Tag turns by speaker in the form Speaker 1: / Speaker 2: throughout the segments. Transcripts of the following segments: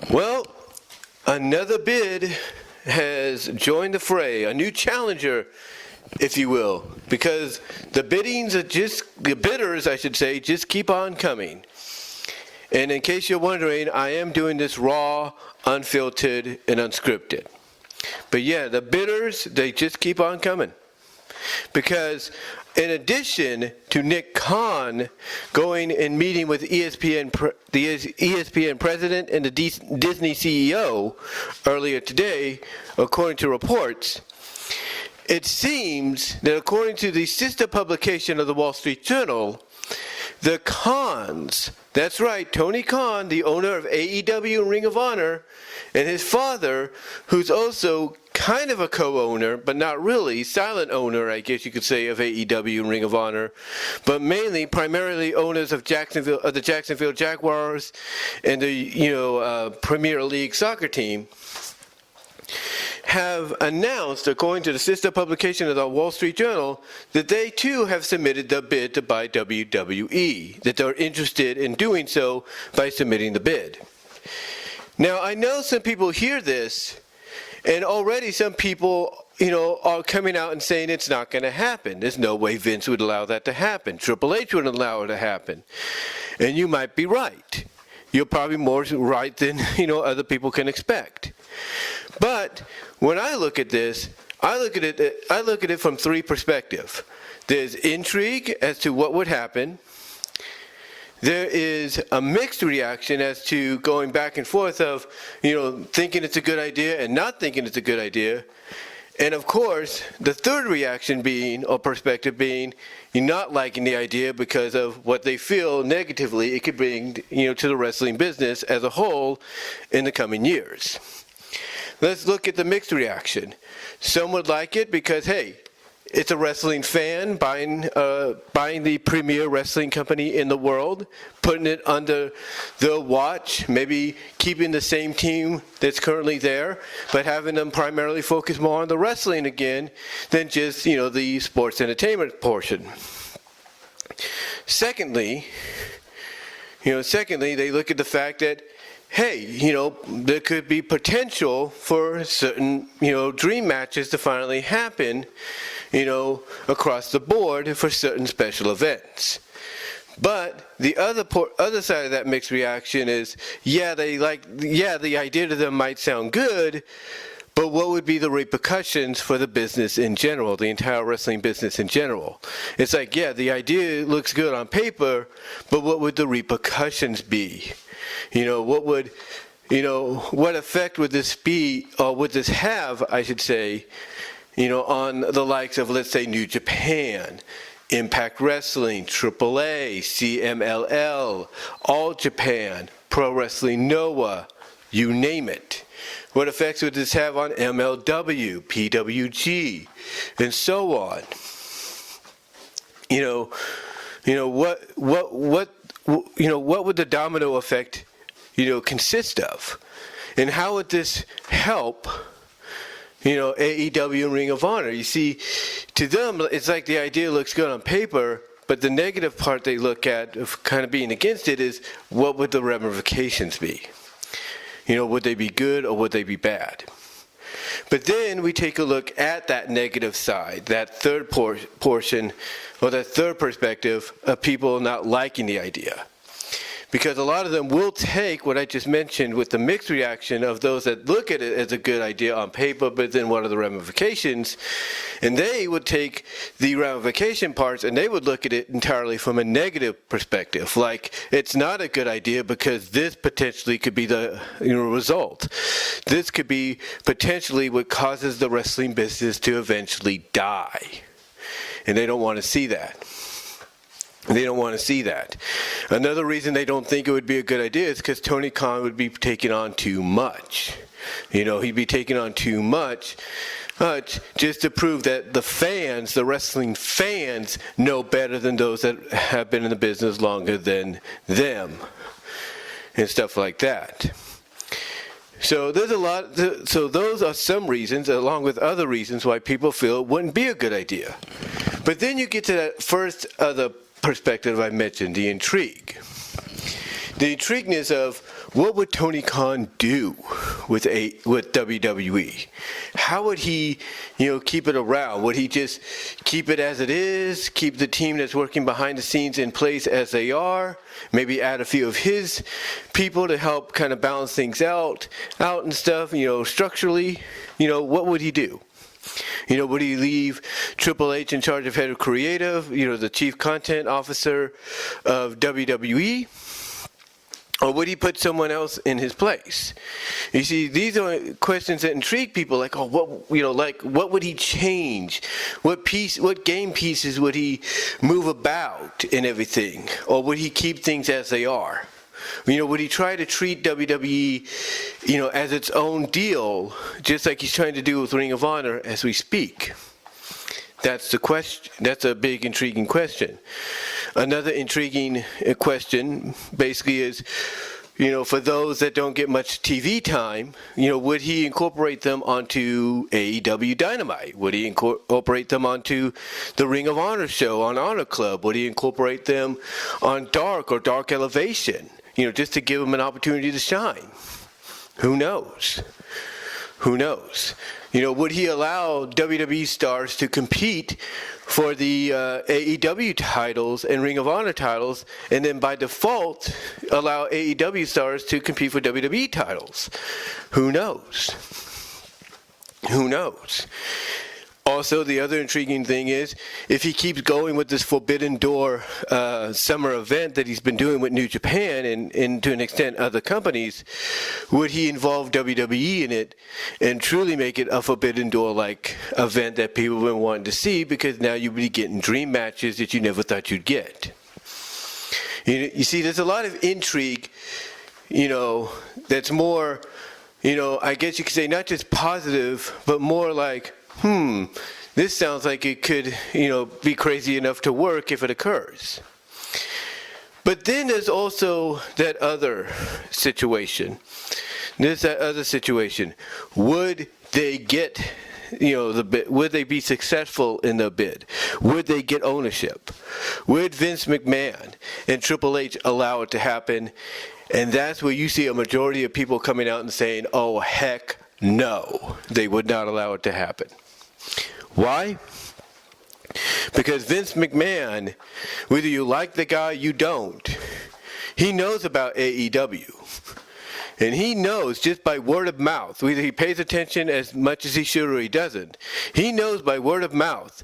Speaker 1: Well, another bid has joined the fray, a new challenger, if you will, because the bidders, I should say, just keep on coming. And in case you're wondering, I am doing this raw, unfiltered, and unscripted. But yeah, the bidders, they just keep on coming. Because in addition to Nick Khan going and meeting with the ESPN president and the Disney CEO earlier today, according to reports, it seems that according to the sister publication of the Wall Street Journal, the Khans, that's right, Tony Khan, the owner of AEW and Ring of Honor, and his father, who's also kind of a co-owner, but not really, silent owner, I guess you could say, of AEW and Ring of Honor, but primarily owners of the Jacksonville Jaguars and the Premier League soccer team, have announced, according to the sister publication of the Wall Street Journal, that they too have submitted the bid to buy WWE, that they're interested in doing so by submitting the bid. Now, I know some people hear this, and already some people, are coming out and saying it's not going to happen. There's no way Vince would allow that to happen. Triple H wouldn't allow it to happen. And you might be right. You're probably more right than, other people can expect. But when I look at this, I look at it from three perspectives. There's intrigue as to what would happen. There is a mixed reaction as to going back and forth of, thinking it's a good idea and not thinking it's a good idea. And of course, the third reaction perspective being, you're not liking the idea because of what they feel negatively it could bring, to the wrestling business as a whole in the coming years. Let's look at the mixed reaction. Some would like it because, hey, it's a wrestling fan buying the premier wrestling company in the world, putting it under their watch, maybe keeping the same team that's currently there, but having them primarily focus more on the wrestling again than just, the sports entertainment portion. Secondly, they look at the fact that, hey, there could be potential for certain, dream matches to finally happen, across the board for certain special events. But the other side of that mixed reaction is, the idea to them might sound good, but what would be the repercussions for the business in general, the entire wrestling business in general? It's like, the idea looks good on paper, but what would the repercussions be? What effect would this be, or would this have, I should say, on the likes of, let's say, New Japan, Impact Wrestling, AAA, CMLL, All Japan, Pro Wrestling Noah, you name it. What effects would this have on MLW, PWG, and so on? What would the domino effect, consist of? And how would this help, AEW and Ring of Honor? You see, to them, it's like the idea looks good on paper, but the negative part they look at of kind of being against it is, what would the ramifications be? Would they be good or would they be bad? But then we take a look at that negative side, that third portion, or that third perspective of people not liking the idea. Because a lot of them will take what I just mentioned with the mixed reaction of those that look at it as a good idea on paper, but then what are the ramifications? And they would take the ramification parts and they would look at it entirely from a negative perspective. Like, it's not a good idea because this potentially could be the result. This could be potentially what causes the wrestling business to eventually die. And they don't want to see that. They don't want to see that. Another reason they don't think it would be a good idea is because Tony Khan would be taking on too much. He'd be taking on too much just to prove that the wrestling fans, know better than those that have been in the business longer than them and stuff like that. So there's a lot. So those are some reasons, along with other reasons, why people feel it wouldn't be a good idea. But then you get to that first other perspective I mentioned, the intrigue. the intrigueness of what would Tony Khan do with WWE? How would he, keep it around? Would he just keep it as it is, keep the team that's working behind the scenes in place as they are, maybe add a few of his people to help kind of balance things out and stuff, structurally? What would he do? Would he leave Triple H in charge of head of creative, the chief content officer of WWE? Or would he put someone else in his place? You see, these are questions that intrigue people. Like, what would he change? What game pieces would he move about and everything? Or would he keep things as they are? Would he try to treat WWE, as its own deal, just like he's trying to do with Ring of Honor as we speak? That's the question. That's a big, intriguing question. Another intriguing question basically is, for those that don't get much TV time, would he incorporate them onto AEW Dynamite? Would he incorporate them onto the Ring of Honor show on Honor Club? Would he incorporate them on Dark or Dark Elevation? Just to give them an opportunity to shine. Who knows? Would he allow WWE stars to compete for the AEW titles and Ring of Honor titles, and then by default allow AEW stars to compete for WWE titles? Who knows? Also, the other intriguing thing is, if he keeps going with this Forbidden Door summer event that he's been doing with New Japan and to an extent other companies, would he involve WWE in it and truly make it a Forbidden Door-like event that people have been wanting to see, because now you'll be getting dream matches that you never thought you'd get? You see, there's a lot of intrigue, that's more, I guess you could say not just positive, but more like, this sounds like it could, be crazy enough to work if it occurs. But then there's also that other situation. Would they get, the bid? Would they be successful in the bid? Would they get ownership? Would Vince McMahon and Triple H allow it to happen? And that's where you see a majority of people coming out and saying, oh, heck no, they would not allow it to happen. Why? Because Vince McMahon, whether you like the guy, you don't, he knows about AEW. And he knows just by word of mouth, whether he pays attention as much as he should or he doesn't, he knows by word of mouth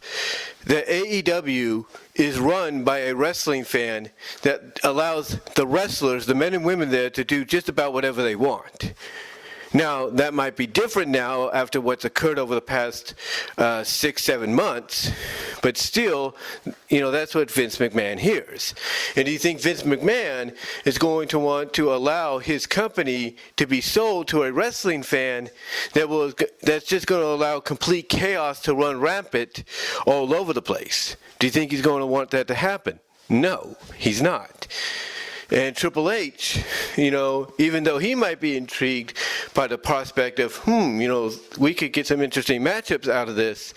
Speaker 1: that AEW is run by a wrestling fan that allows the wrestlers, the men and women there, to do just about whatever they want. Now, that might be different now after what's occurred over the past 6-7 months, but still, that's what Vince McMahon hears. And do you think Vince McMahon is going to want to allow his company to be sold to a wrestling fan that's just going to allow complete chaos to run rampant all over the place? Do you think he's going to want that to happen? No, he's not. And Triple H, even though he might be intrigued by the prospect of, we could get some interesting matchups out of this,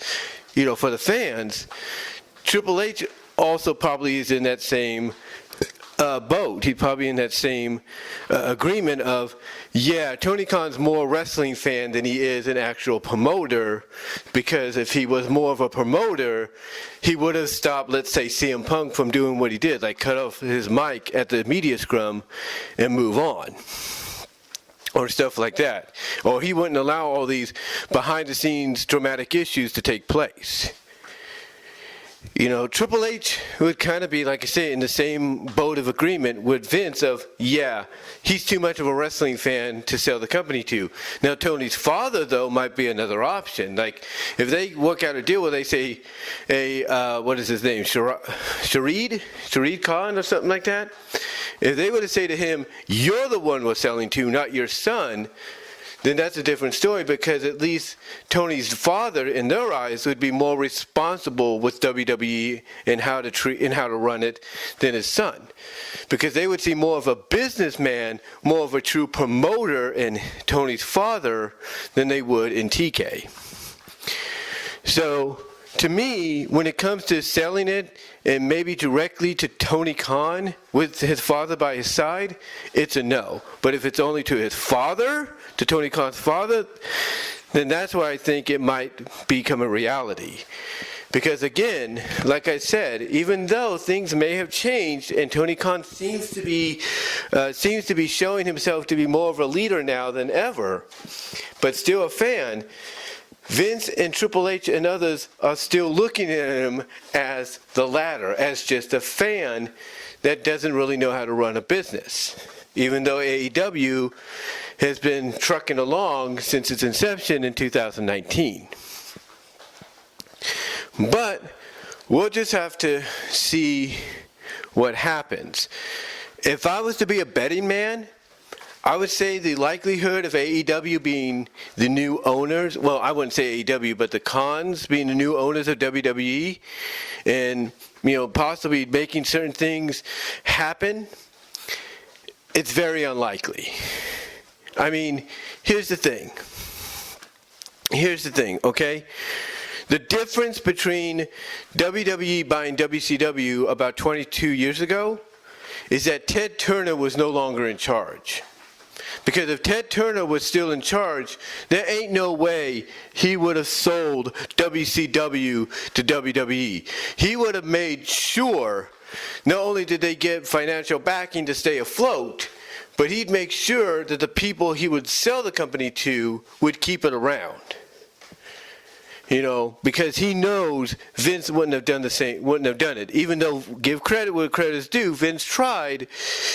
Speaker 1: for the fans, Triple H also probably is in that same boat. He's probably in that same agreement of, Tony Khan's more a wrestling fan than he is an actual promoter, because if he was more of a promoter, he would have stopped, let's say, CM Punk from doing what he did, like cut off his mic at the media scrum and move on. Or stuff like that. Or he wouldn't allow all these behind-the-scenes dramatic issues to take place. Triple H would kind of be, like I say, in the same boat of agreement with Vince of, he's too much of a wrestling fan to sell the company to. Now, Tony's father, though, might be another option. Like, if they work out a deal where they say, what is his name, Shahid Khan or something like that? If they were to say to him, you're the one we're selling to, not your son, then that's a different story, because at least Tony's father, in their eyes, would be more responsible with WWE and how to run it than his son, because they would see more of a businessman, more of a true promoter in Tony's father than they would in TK. So, to me, when it comes to selling it and maybe directly to Tony Khan with his father by his side, it's a no. But if it's only to his father, to Tony Khan's father, then that's where I think it might become a reality. Because again, like I said, even though things may have changed and Tony Khan seems to be showing himself to be more of a leader now than ever, but still a fan, Vince and Triple H and others are still looking at him as the latter, as just a fan that doesn't really know how to run a business. Even though AEW has been trucking along since its inception in 2019. But we'll just have to see what happens. If I was to be a betting man, I would say the likelihood of AEW being the new owners, well, I wouldn't say AEW, but the Khans being the new owners of WWE and, possibly making certain things happen, it's very unlikely. I mean, here's the thing, okay? The difference between WWE buying WCW about 22 years ago is that Ted Turner was no longer in charge. Because if Ted Turner was still in charge, there ain't no way he would have sold WCW to WWE. He would have made sure not only did they get financial backing to stay afloat, but he'd make sure that the people he would sell the company to would keep it around. Because he knows Vince wouldn't have done it. Even though, give credit where credit is due, Vince tried,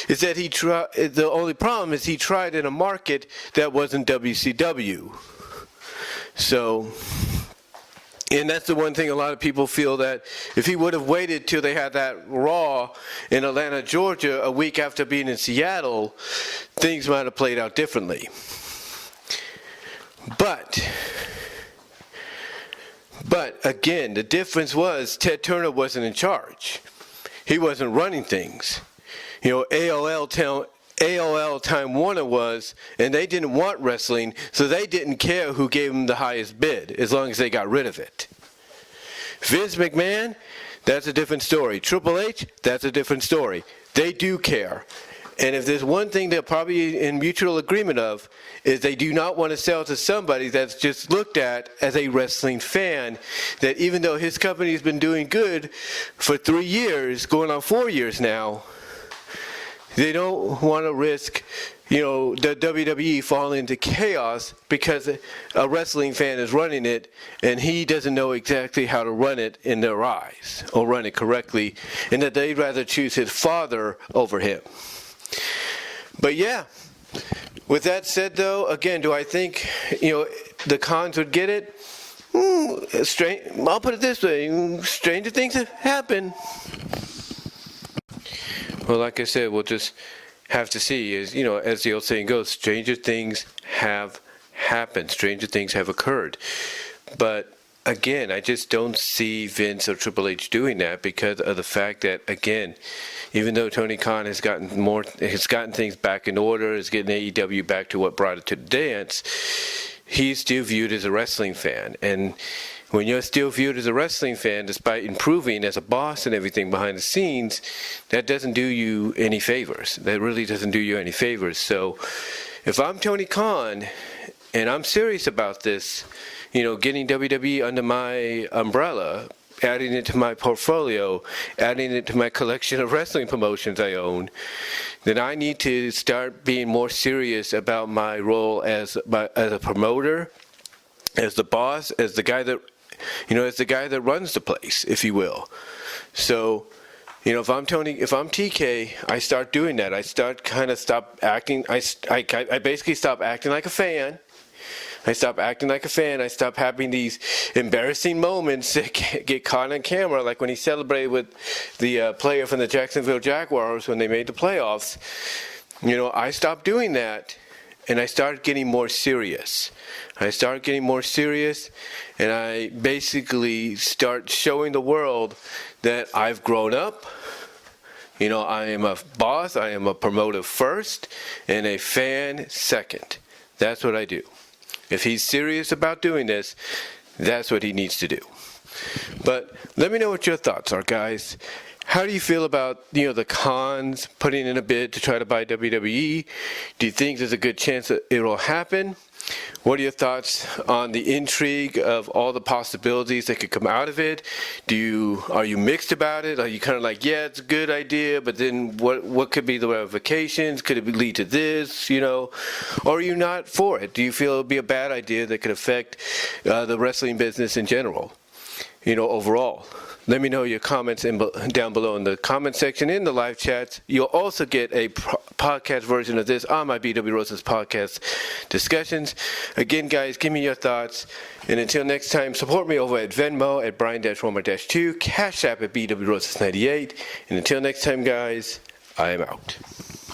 Speaker 1: the only problem is he tried in a market that wasn't WCW. So, and that's the one thing a lot of people feel, that if he would have waited till they had that Raw in Atlanta, Georgia, a week after being in Seattle, things might have played out differently. But again, the difference was Ted Turner wasn't in charge. He wasn't running things. AOL Time Warner was, and they didn't want wrestling, so they didn't care who gave them the highest bid, as long as they got rid of it. Vince McMahon, that's a different story. Triple H, that's a different story. They do care. And if there's one thing they're probably in mutual agreement of, is they do not want to sell to somebody that's just looked at as a wrestling fan, that even though his company's been doing good for 3 years, going on 4 years now, they don't want to risk, the WWE falling into chaos because a wrestling fan is running it and he doesn't know exactly how to run it in their eyes or run it correctly, and that they'd rather choose his father over him. But yeah, with that said, though, again, do I think, the Khans would get it? I'll put it this way, stranger things have happened. Well, like I said, we'll just have to see. As the old saying goes, stranger things have happened. Stranger things have occurred. But again, I just don't see Vince or Triple H doing that because of the fact that, again, even though Tony Khan has gotten things back in order, is getting AEW back to what brought it to the dance, he's still viewed as a wrestling fan. And when you're still viewed as a wrestling fan, despite improving as a boss and everything behind the scenes, that doesn't do you any favors. That really doesn't do you any favors. So if I'm Tony Khan and I'm serious about this, getting WWE under my umbrella, adding it to my portfolio, adding it to my collection of wrestling promotions I own, then I need to start being more serious about my role as a promoter, as the boss, as the guy that, as the guy that runs the place, if you will. So, if I'm TK, I start doing that. I stop acting. I basically stop acting like a fan. I stop acting like a fan. I stop having these embarrassing moments that get caught on camera, like when he celebrated with the player from the Jacksonville Jaguars when they made the playoffs. I stopped doing that, and I started getting more serious. And I basically start showing the world that I've grown up. I am a boss, I am a promoter first, and a fan second. That's what I do. If he's serious about doing this, that's what he needs to do. But let me know what your thoughts are, guys. How do you feel about, the cons putting in a bid to try to buy WWE? Do you think there's a good chance that it will happen? What are your thoughts on the intrigue of all the possibilities that could come out of it? Are you mixed about it? Are you kind of like, yeah, it's a good idea, but then what could be the ramifications? Could it lead to this, Or are you not for it? Do you feel it would be a bad idea that could affect the wrestling business in general, overall? Let me know your comments down below in the comment section in the live chats. You'll also get a podcast version of this on my BW Roses podcast discussions. Again, guys, give me your thoughts. And until next time, support me over at Venmo at Brian-Romer-2, Cash App at BW Roses 98. And until next time, guys, I am out.